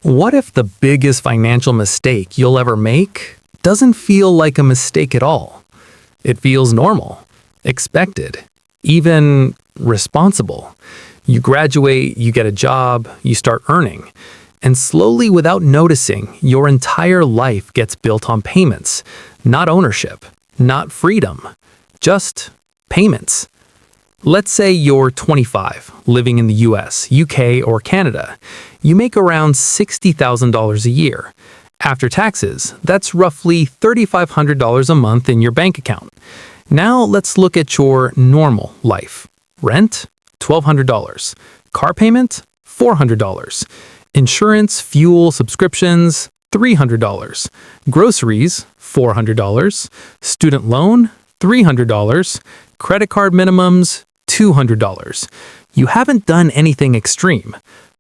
What if the biggest financial mistake you'll ever make doesn't feel like a mistake at all? It feels normal, expected, even responsible. You graduate, you get a job, you start earning, and slowly, without noticing, your entire life gets built on payments, not ownership, not freedom, just payments. Let's say you're 25, living in the US, UK, or Canada. You make around $60,000 a year. After taxes, that's roughly $3,500 a month in your bank account. Now let's look at your normal life. Rent, $1,200. Car payment, $400. Insurance, fuel, subscriptions, $300. Groceries, $400. Student loan, $300. Credit card minimums, $200. You haven't done anything extreme.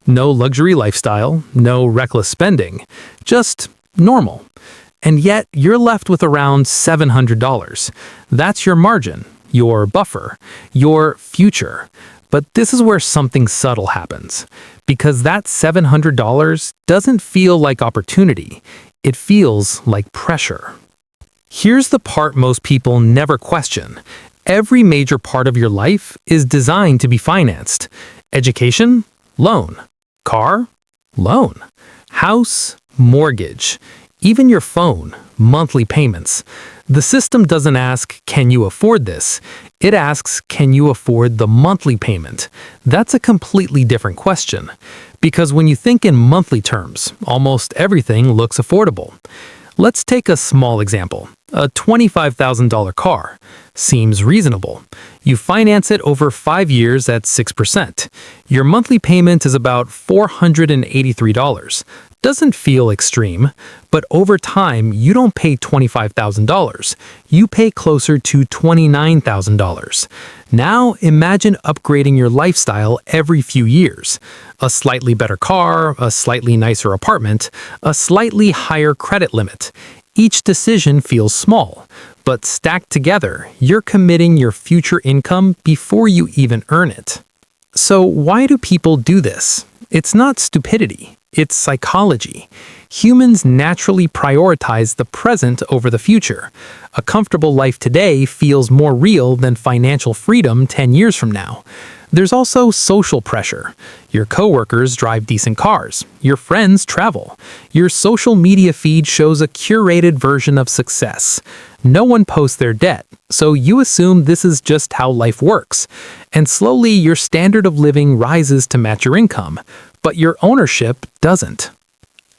No luxury lifestyle, no reckless spending, just normal. And yet, you're left with around $700. That's your margin, your buffer, your future. But this is where something subtle happens. Because that $700 doesn't feel like opportunity, it feels like pressure. Here's the part most people never question. Every major part of your life is designed to be financed. Education? Loan. Car? Loan. House? Mortgage. Even your phone? Monthly payments. The system doesn't ask, can you afford this? It asks, can you afford the monthly payment? That's a completely different question. Because when you think in monthly terms, almost everything looks affordable. Let's take a small example. A $25,000 car seems reasonable. You finance it over 5 years at 6%. Your monthly payment is about $483. Doesn't feel extreme, but over time, you don't pay $25,000. You pay closer to $29,000. Now imagine upgrading your lifestyle every few years. A slightly better car, a slightly nicer apartment, a slightly higher credit limit. Each decision feels small, but stacked together, you're committing your future income before you even earn it. So why do people do this? It's not stupidity, it's psychology. Humans naturally prioritize the present over the future. A comfortable life today feels more real than financial freedom 10 years from now. There's also social pressure. Your coworkers drive decent cars. Your friends travel. Your social media feed shows a curated version of success. No one posts their debt, so you assume this is just how life works. And slowly, your standard of living rises to match your income, but your ownership doesn't.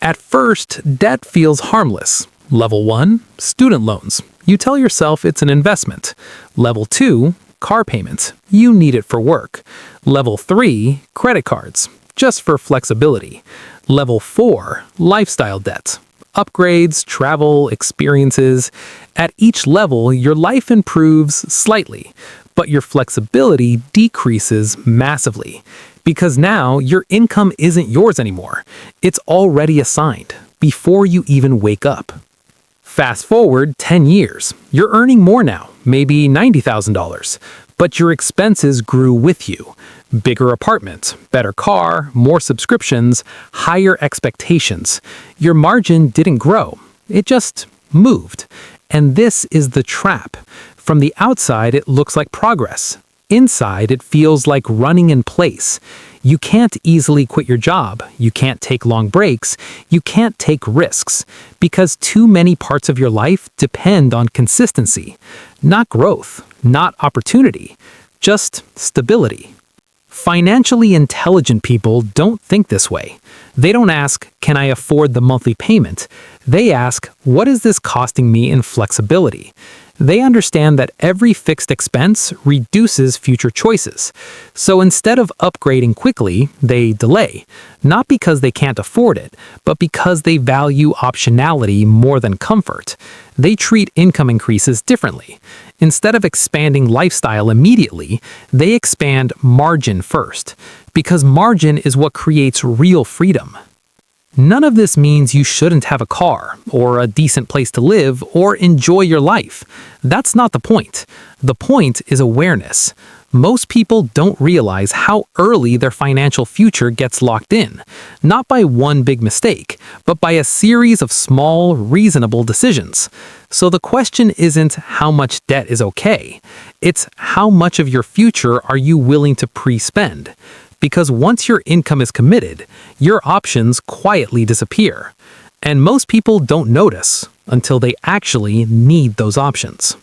At first, debt feels harmless. Level 1, student loans. You tell yourself it's an investment. Level 2, car payments. You need it for work. Level 3, credit cards, just for flexibility. Level 4, lifestyle debt. Upgrades, travel, experiences. At each level, your life improves slightly, but your flexibility decreases massively. Because now your income isn't yours anymore. It's already assigned before you even wake up. Fast forward 10 years. You're earning more now, maybe $90,000, but your expenses grew with you. Bigger apartment, better car, more subscriptions, higher expectations. Your margin didn't grow. It just moved. And this is the trap. From the outside, it looks like progress. Inside, it feels like running in place. You can't easily quit your job. You can't take long breaks. You can't take risks. Because too many parts of your life depend on consistency. Not growth, not opportunity, just stability. Financially intelligent people don't think this way. They don't ask, can I afford the monthly payment? They ask, what is this costing me in flexibility? They understand that every fixed expense reduces future choices. So instead of upgrading quickly, they delay. Not because they can't afford it, but because they value optionality more than comfort. They treat income increases differently. Instead of expanding lifestyle immediately, they expand margin first. Because margin is what creates real freedom. None of this means you shouldn't have a car, or a decent place to live, or enjoy your life. That's not the point. The point is awareness. Most people don't realize how early their financial future gets locked in, not by one big mistake, but by a series of small, reasonable decisions. So the question isn't how much debt is okay, it's how much of your future are you willing to pre-spend? Because once your income is committed, your options quietly disappear. And most people don't notice until they actually need those options.